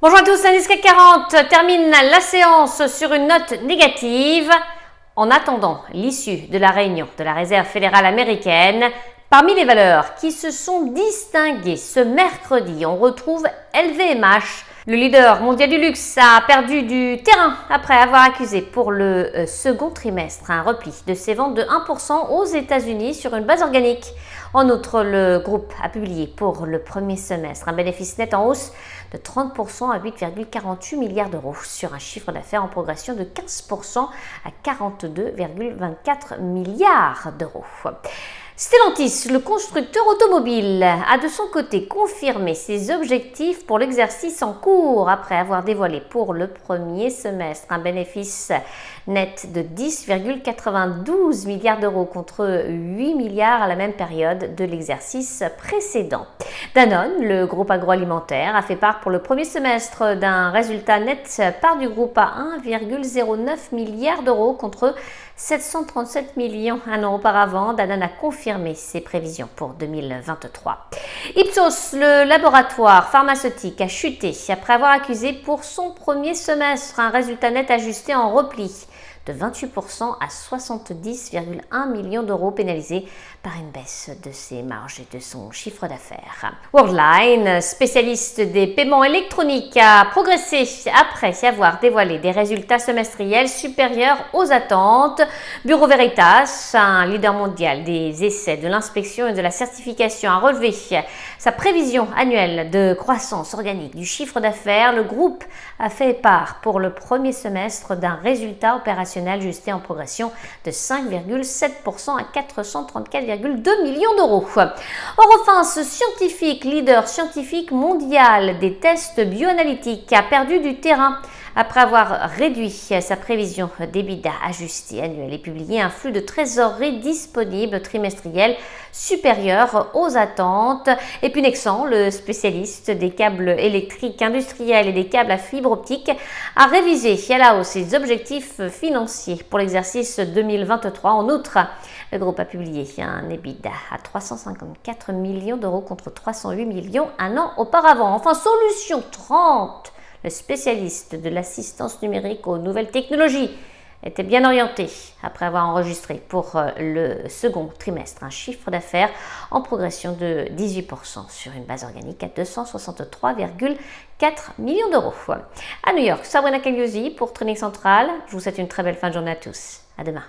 Bonjour à tous, l'indice CAC 40 termine la séance sur une note négative. En attendant l'issue de la réunion de la Réserve fédérale américaine, parmi les valeurs qui se sont distinguées ce mercredi, on retrouve LVMH. Le leader mondial du luxe a perdu du terrain après avoir accusé pour le second trimestre un repli de ses ventes de 1% aux États-Unis sur une base organique. En outre, le groupe a publié pour le premier semestre un bénéfice net en hausse de 30% à 8,48 milliards d'euros sur un chiffre d'affaires en progression de 15% à 42,24 milliards d'euros. Stellantis, le constructeur automobile, a de son côté confirmé ses objectifs pour l'exercice en cours après avoir dévoilé pour le premier semestre un bénéfice net de 10,92 milliards d'euros contre 8 milliards à la même période de l'exercice précédent. Danone, le groupe agroalimentaire, a fait part pour le premier semestre d'un résultat net part du groupe à 1,09 milliard d'euros contre 737 millions un an auparavant. Danone a confirmé ses prévisions pour 2023. Ipsos, le laboratoire pharmaceutique, a chuté après avoir accusé pour son premier semestre un résultat net ajusté en repli de 28% à 70,1 millions d'euros, pénalisé par une baisse de ses marges et de son chiffre d'affaires. Worldline, spécialiste des paiements électroniques, a progressé après avoir dévoilé des résultats semestriels supérieurs aux attentes. Bureau Veritas, un leader mondial des essais, de l'inspection et de la certification, a relevé sa prévision annuelle de croissance organique du chiffre d'affaires. Le groupe a fait part pour le premier semestre d'un résultat opérationnel ajusté en progression de 5,7% à 434,2 millions d'euros. Eurofins, scientifique, leader scientifique mondial des tests bioanalytiques, a perdu du terrain après avoir réduit sa prévision d'EBITDA ajustée annuelle et publié un flux de trésorerie disponible trimestriel supérieur aux attentes. Et puis Nexans, le spécialiste des câbles électriques industriels et des câbles à fibre optique, a révisé à la hausse ses objectifs financiers pour l'exercice 2023. En outre, le groupe a publié un EBITDA à 354 millions d'euros contre 308 millions un an auparavant. Enfin, Solutions 30, le spécialiste de l'assistance numérique aux nouvelles technologies, était bien orienté après avoir enregistré pour le second trimestre un chiffre d'affaires en progression de 18% sur une base organique à 263,4 millions d'euros. À New York, Sabrina Cagliozzi pour Training Central. Je vous souhaite une très belle fin de journée à tous. À demain.